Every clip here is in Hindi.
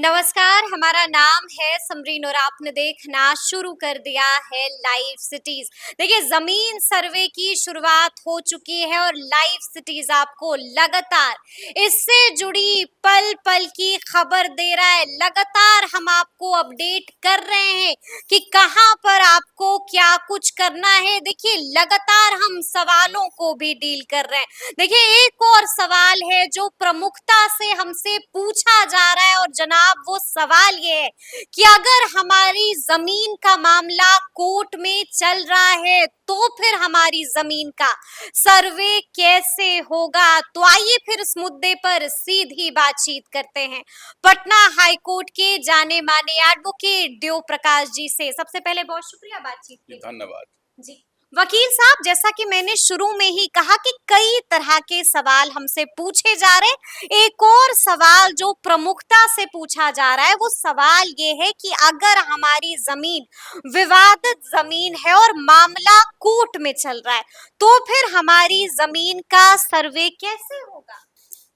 नमस्कार, हमारा नाम है समरीन और आपने देखना शुरू कर दिया है लाइव सिटीज। देखिए, जमीन सर्वे की शुरुआत हो चुकी है और लाइव सिटीज आपको लगातार इससे जुड़ी पल पल की खबर दे रहा है। लगातार हम आपको अपडेट कर रहे हैं कि कहां पर आपको क्या कुछ करना है। देखिए, लगातार हम सवालों को भी डील कर रहे हैं। देखिए, एक और सवाल है जो प्रमुखता से हमसे पूछा जा रहा है और जनाब वो सवाल ये है कि अगर हमारी जमीन का मामला कोर्ट में चल रहा है तो फिर हमारी जमीन का सर्वे कैसे होगा। तो आइए फिर इस मुद्दे पर सीधी बातचीत करते हैं पटना हाई कोर्ट के जाने माने एडवोकेट देव प्रकाश जी से। सबसे पहले बहुत शुक्रिया बातचीत के लिए। धन्यवाद जी, वकील साहब, जैसा कि मैंने शुरू में ही कहा कि कई तरह के सवाल हमसे पूछे जा रहे हैं। एक और सवाल जो प्रमुखता से पूछा जा रहा है वो सवाल ये है कि अगर हमारी जमीन विवादित जमीन है और मामला कोर्ट में चल रहा है तो फिर हमारी जमीन का सर्वे कैसे होगा।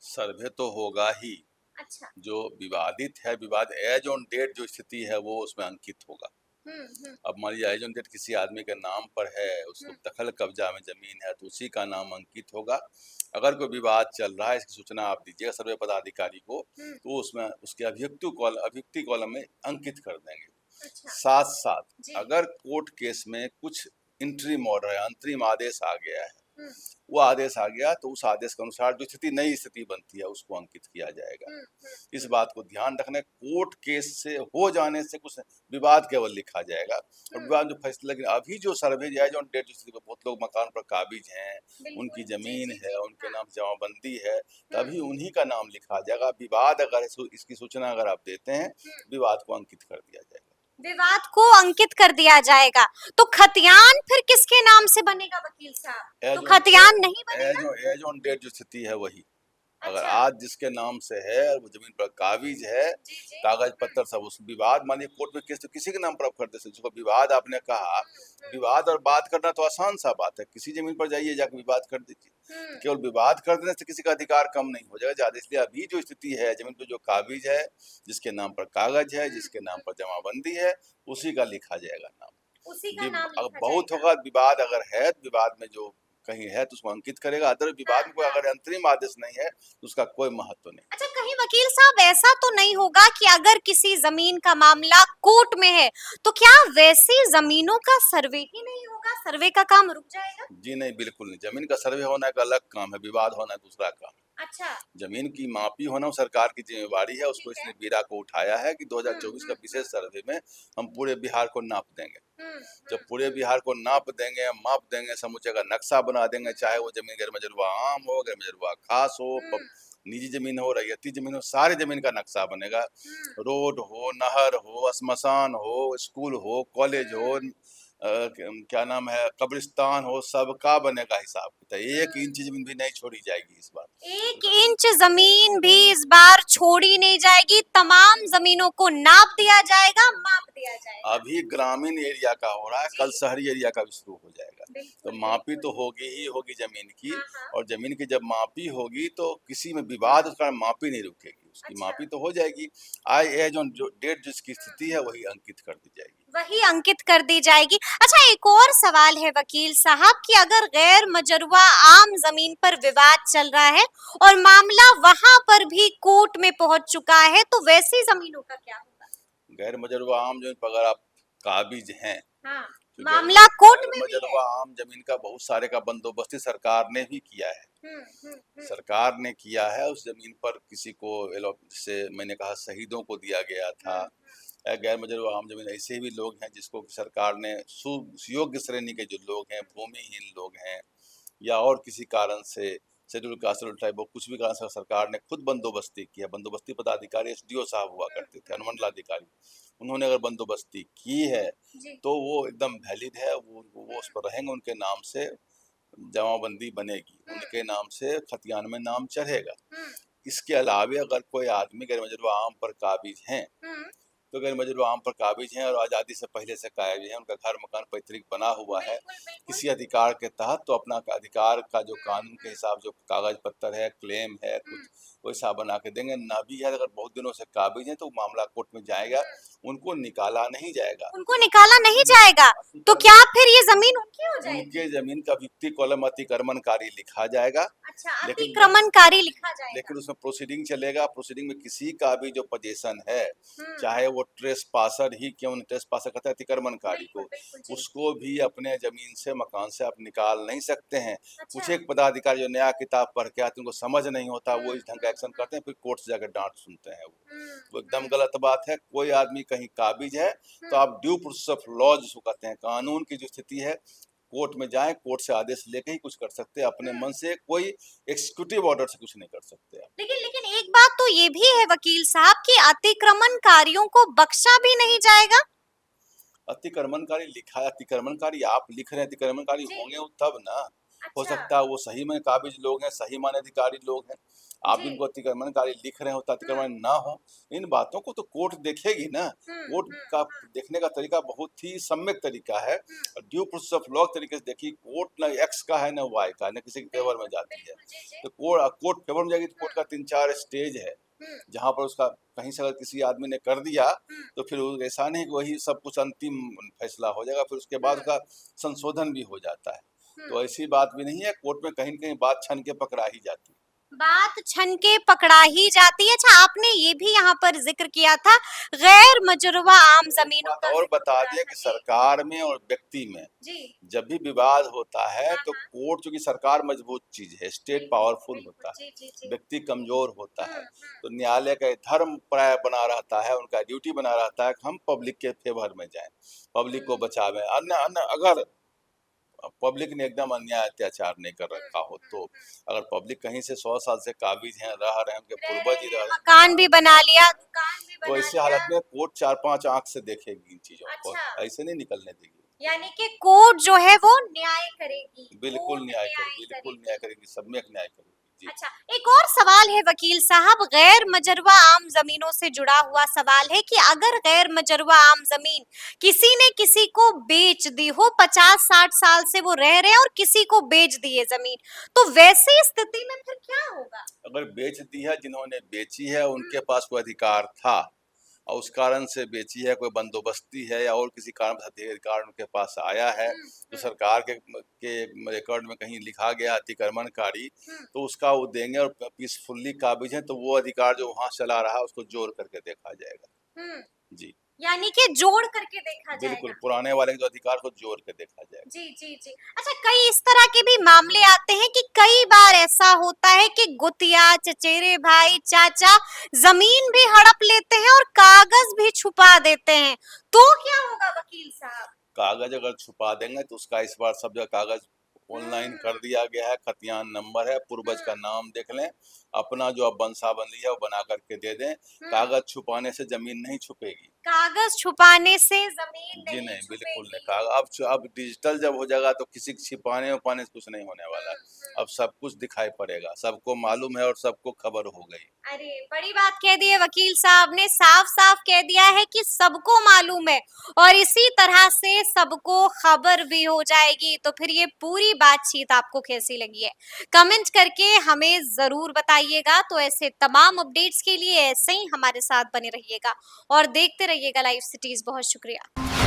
सर्वे तो होगा ही। अच्छा। जो विवादित है, विवाद एज ऑन डेट जो स्थिति है वो उसमें अंकित होगा। हम्म। अब मान लीजिए एज ऑन डेट किसी आदमी के नाम पर है, उसको दखल कब्जा में जमीन है तो उसी का नाम अंकित होगा। अगर कोई विवाद चल रहा है इसकी सूचना आप दीजिएगा सर्वे पदाधिकारी को, तो उसमें उसके अभियुक्ति कॉलम में अंकित कर देंगे। अच्छा। साथ साथ जी। अगर कोर्ट केस में कुछ इंटरिम ऑर्डर है, अंतरिम आदेश आ गया है, हम्म। वो आदेश आ गया तो उस आदेश के अनुसार जो स्थिति नई स्थिति बनती है उसको अंकित किया जाएगा। इस बात को ध्यान रखना, कोर्ट केस से हो जाने से कुछ विवाद केवल लिखा जाएगा और विवाद जो फैसला। लेकिन अभी जो सर्वे है जो डेट जो स्थिति पर बहुत लोग मकान पर काबिज हैं, उनकी जमीन है, उनके नाम जमाबंदी है, तभी उन्हीं का नाम लिखा जाएगा। विवाद अगर इसकी सूचना अगर आप देते हैं, विवाद को अंकित कर दिया जाएगा। विवाद को अंकित कर दिया जाएगा। तो खतियान फिर किसके नाम से बनेगा वकील साहब। तो खतियान नहीं बनेगा। एज ऑन डेट जो स्थिति है वही। अगर अच्छा। आज जिसके नाम से है और वो जमीन पर काबिज है, कागज पत्तर सब, उस विवाद मानिए कोर्ट में केस तो किसी के नाम पर आप कर दे सकते। जिसको विवाद आपने कहा, विवाद और बात करना तो आसान सा बात है। किसी जमीन पर जाइए, जाकर विवाद कर दीजिए। तो केवल विवाद कर देने से किसी का अधिकार कम नहीं हो जाएगा ज्यादा। इसलिए अभी जो स्थिति है, जमीन पर जो काबिज है, जिसके नाम पर कागज है, जिसके नाम पर जमाबंदी है, उसी का लिखा जाएगा नाम। उसी का नाम अगर लिखा बहुत जाएगा। होगा विवाद, अगर है तो विवाद में जो कहीं है तो उसको अंकित करेगा। अदर विवाद में कोई अगर अंतरिम आदेश नहीं है तो उसका कोई महत्व नहीं। अच्छा, कहीं वकील साहब ऐसा तो नहीं होगा कि अगर किसी जमीन का मामला कोर्ट में है तो क्या वैसी जमीनों का सर्वे ही नहीं होगा, सर्वे का काम रुक जाएगा। जी नहीं, बिल्कुल नहीं। जमीन का सर्वे होना एक अलग काम है, विवाद होना दूसरा काम है। अच्छा। जमीन की मापी होना सरकार की जिम्मेवारी है। उसको इसने बीरा को उठाया है कि 2024 का विशेष सर्वे में हम पूरे बिहार को नाप देंगे। जब पूरे बिहार को नाप देंगे, माप देंगे, समूचे का नक्शा बना देंगे, चाहे वो जमीन गैर मजरूआ आम हो, गैर मजरूआ खास हो, निजी जमीन हो, रैयती जमीन हो, सारी जमीन का नक्शा बनेगा। रोड हो, नहर हो, श्मशान हो, स्कूल हो, कॉलेज हो, क्या नाम है, कब्रिस्तान हो, सबका बनेगा हिसाब किताब। 1 इंच जमीन भी नहीं छोड़ी जाएगी इस बार। 1 इंच जमीन भी इस बार छोड़ी नहीं जाएगी। तमाम जमीनों को नाप दिया जाएगा, माप दिया जाएगा। अभी ग्रामीण एरिया का हो रहा है, कल शहरी एरिया का भी शुरू हो जाएगा। तो मापी तो होगी ही होगी जमीन की। और जमीन की जब मापी होगी तो किसी में विवाद उस कारण मापी नहीं रुकेगी, उसकी मापी तो हो जाएगी। आज एज ऑन जो डेट जिसकी स्थिति है वही अंकित कर दी जाएगी। वही अंकित कर दी जाएगी। अच्छा, एक और सवाल है वकील साहब कि अगर गैर मजरूआ आम जमीन पर विवाद चल रहा है और मामला वहां पर भी कोर्ट में पहुंच चुका है तो वैसी जमीनों का क्या होगा। गैर मजरूआ आम जमीन पर अगर आप काबिज हैं, हाँ, तो मामला कोर्ट में भी है। मजरूआ आम जमीन का बहुत सारे का बंदोबस्ती सरकार ने भी किया है। सरकार ने किया है। उस जमीन पर किसी को जैसे मैंने कहा शहीदों को दिया गया था। गैर मजरूआ आम जमीन ऐसे भी लोग हैं जिसको सरकार ने सुयोग्य श्रेणी के जो लोग हैं, भूमिहीन लोग हैं, या और किसी कारण से शेड्यूल कास्ट शेड्यूल ट्राइब, कुछ भी कारण से सरकार ने खुद बंदोबस्ती किया। बंदोबस्ती पदाधिकारी एसडीओ साहब हुआ करते थे, अनुमंडलाधिकारी। उन्होंने अगर बंदोबस्ती की है तो वो एकदम वैलिड है। वो उस पर रहेंगे, उनके नाम से जमाबंदी बनेगी, उनके नाम से खतियान में नाम चढ़ेगा। इसके अलावे अगर कोई आदमी गैर मजरूआ आम पर काबिज हैं तो गैर मजरूह आम पर काबिज हैं और आज़ादी से पहले से काबिज हैं। उनका घर मकान पैतृक बना हुआ है बिल्कुल बिल्कुल। किसी अधिकार के तहत, तो अपना अधिकार का जो कानून के हिसाब जो कागज पत्तर है, क्लेम है, कुछ वैसा बना के देंगे। ना भी है, अगर बहुत दिनों से काबिज हैं तो मामला कोर्ट में जाएगा, उनको निकाला नहीं जाएगा। उनको निकाला नहीं जाएगा, तो क्या फिर ये जमीन उनकी हो जाएगी? उनके जमीन का भित्ति कॉलम अतिक्रमणकारी लिखा जाएगा, अच्छा, लेकिन अतिक्रमणकारी लिखा जाएगा। लेकिन उसमें प्रोसीडिंग चलेगा। प्रोसीडिंग में किसी का भी जो पोजीशन है, हम्म, चाहे वो ट्रेस पासर ही क्यों न, ट्रेस पासर कहते हैं अतिक्रमणकारी बिल्कुल को, बिल्कुल जी। उसको भी अपने जमीन से मकान से आप निकाल नहीं सकते हैं। कुछ अच्छा। एक पदाधिकारी जो नया किताब पढ़ के आते हैं, उनको समझ नहीं होता, वो इस ढंग का एक्शन हम्म, करते हैं, फिर कोर्ट से जाकर डांट सुनते हैं। वो एकदम हम्म, गलत बात है। कोई आदमी कहीं काबिज है तो आप ड्यू प्रोसेस ऑफ लॉ जिसको कहते हैं, कानून की जो स्थिति है, कोर्ट में जाएं, कोर्ट से आदेश लेके ही कुछ कर सकते हैं। अपने मन से कोई एग्जीक्यूटिव ऑर्डर से कुछ नहीं कर सकते आप। लेकिन लेकिन एक बात तो ये भी है वकील साहब कि अतिक्रमणकारियों को बख्शा भी नहीं जाएगा। अतिक्रमणकारी लिखा है, अतिक्रमणकारी आप लिख रहे हैं, अतिक्रमणकारी जी। होंगे वो तब ना। हो अच्छा। सकता है वो सही में काबिज लोग हैं, सही माने अधिकारी लोग हैं, आप जी। इनको अतिक्रमणकारी लिख रहे हो तो अतिक्रमण ना हो। इन बातों को तो कोर्ट देखेगी ना। कोर्ट का देखने का तरीका बहुत ही सम्यक तरीका है, ड्यू प्रोसेस ऑफ लॉ तरीके से देखी। कोर्ट ना एक्स का है ना वाई का, ना किसी के फेवर में जाती है। जी जी। तो कोर्ट फेवर में जाएगी तो कोर्ट का 3-4 स्टेज है, जहाँ पर उसका कहीं से अगर किसी आदमी ने कर दिया तो फिर वो ऐसा नहीं कि वही सब कुछ अंतिम फैसला हो जाएगा, फिर उसके बाद उसका संशोधन भी हो जाता है। तो ऐसी बात भी नहीं है, कोर्ट में कहीं न कहीं बात छन के पकड़ा ही जाती है। बात छन के पकड़ा ही जाती है। अच्छा, आपने ये भी यहाँ पर जिक्र किया था गैर मजरूवा आम जमीनों का और जिक्र बता हो रहा दिया था कि जी। सरकार में और व्यक्ति में जी। जब भी विवाद होता है हाँ, तो हाँ। कोर्ट, चूंकि सरकार मजबूत चीज है, स्टेट बिल्कुल, पावरफुल बिल्कुल, होता है, जी, जी, जी। व्यक्ति कमजोर होता है, हम्म, तो न्यायालय का धर्म प्राय बना रहता है, उनका ड्यूटी बना रहता है कि हम पब्लिक के फेवर में जाएं, पब्लिक को बचावें। अन्य अन्य अगर पब्लिक ने एकदम अन्याय अत्याचार नहीं कर रखा हो, तो अगर पब्लिक कहीं से 100 साल से काबिज हैं, रह रहे हैं, उनके रह पूर्वज रहे ही हैं, रह रहे हैं, मकान भी बना लिया, दुकान भी तो बना ऐसी लिया। हालत में कोर्ट 4-5 आंख से देखेगी इन चीजों को, अच्छा। ऐसे नहीं निकलने देगी। यानी कि कोर्ट जो है वो न्याय करेगी, बिल्कुल कोर्ट न्याय न्याय करेगी, बिल्कुल न्याय करेगी। करेगी, सम्यक न्याय करेगी जी। अच्छा, एक और सवाल है वकील साहब, गैर मजरूवा आम जमीनों से जुड़ा हुआ सवाल है कि अगर गैर मजरूवा आम जमीन किसी ने किसी को बेच दी हो, 50-60 साल से वो रह रहे हैं और किसी को बेच दी है जमीन, तो वैसी स्थिति में फिर क्या होगा? अगर बेच दी है, जिन्होंने बेची है उनके पास कोई अधिकार था और उस कारण से बेची है, कोई बंदोबस्ती है या और किसी कारण से अधिकार उनके पास आया है, तो सरकार के रिकॉर्ड में कहीं लिखा गया अतिक्रमणकारी, तो उसका वो देंगे। और पीसफुल्ली काबिज है तो वो अधिकार जो वहां चला रहा है उसको जोड़ करके देखा जाएगा जी। यानी कि जोड़ करके देखा बिल्कुल, जाएगा। पुराने वाले के जो अधिकार को जोड़ के देखा जाएगा। जी जी जी। अच्छा, कई इस तरह के भी मामले आते हैं कि कई बार ऐसा होता है कि गुतिया, चचेरे भाई, चाचा जमीन भी हड़प लेते हैं और कागज भी छुपा देते हैं, तो क्या होगा वकील साहब? कागज अगर छुपा देंगे तो उसका इस बार सब जगह कागज ऑनलाइन कर दिया गया है, खतियान नंबर है, पूर्वज का नाम देख लें, अपना जो अब वंशावली है वो बना करके दे दें। कागज छुपाने से जमीन नहीं छुपेगी। कागज छुपाने से जमीन जी नहीं नहीं, बिल्कुल नहीं। छुपेगी। अब डिजिटल जब हो जाएगा तो किसी के छिपाने उपाने से कुछ नहीं होने वाला। अब सब कुछ दिखाई पड़ेगा, सबको मालूम है और सबको खबर हो गई। अरे, बड़ी बात कह दी है वकील साहब ने, साफ साफ कह दिया है कि सबको मालूम है और इसी तरह से सबको खबर भी हो जाएगी। तो फिर ये पूरी बातचीत आपको कैसी लगी है, कमेंट करके हमें जरूर बताइएगा। तो ऐसे तमाम अपडेट्स के लिए ऐसे ही हमारे साथ बने रहिएगा और देखते रहिएगा लाइव सिटीज। बहुत शुक्रिया।